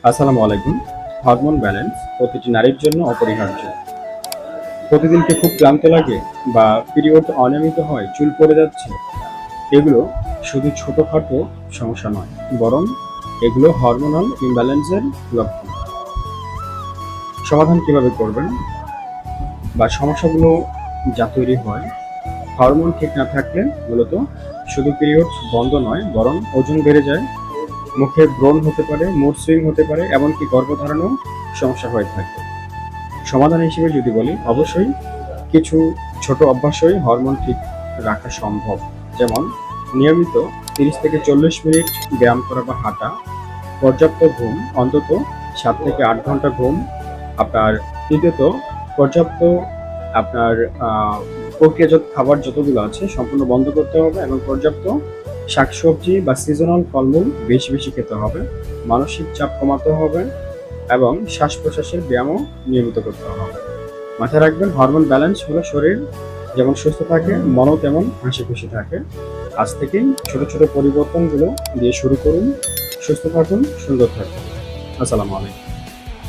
আসসালামু আলাইকুম। Hormone balance প্রতিটি নারীর জন্য অপরিহার্য। প্রতিদিন কি খুব ক্লান্ত লাগে বা পিরিয়ড অনিয়মিত হয়, চুল পড়ে যাচ্ছে? এগুলো শুধু ছোটখাটো সমস্যা নয়, বরং এগুলো হরমোনাল ইমব্যালেন্সের লক্ষণ। সমাধান কিভাবে করবেন বা সমস্যাগুলো যা তৈরি হয়, হরমোন ঠিক না থাকলে মূলত শুধু পিরিয়ড বন্ধ নয়, বরং ওজন বেড়ে যায়, মুখে ব্রণ হতে পারে, মুড সুইং হতে পারে, এমনকি গর্ভধারণও সমস্যা হয়ে থাকে। সমাধান হিসেবে যদি বলি, অবশ্যই কিছু ছোট অভ্যাসই হরমোন ঠিক রাখা সম্ভব। যেমন নিয়মিত 30 থেকে 40 মিনিট ব্যায়াম করা বা হাঁটা, পর্যাপ্ত ঘুম, অন্তত 7 থেকে 8 ঘন্টা ঘুম। আপনার দ্বিতীয়ত পর্যাপ্ত আপনার প্রক্রিয়াজাত খাবার যতগুলো আছে সম্পূর্ণ বন্ধ করতে হবে এবং পর্যাপ্ত শাকসবজি বা সিজনাল ফলমূল বেশি বেশি খেতে হবে। মানসিক চাপ কমাতে হবে এবং শ্বাস প্রশ্বাসের ব্যায়ামও নিয়মিত করতে হবে। মাথায় রাখবেন, হরমোন ব্যালেন্স হলো শরীর যেমন সুস্থ থাকে, মনও তেমন হাসি খুশি থাকে। আজ থেকেই ছোট ছোট পরিবর্তনগুলো দিয়ে শুরু করুন। সুস্থ থাকুন, সুন্দর থাকুন। আসসালামু আলাইকুম।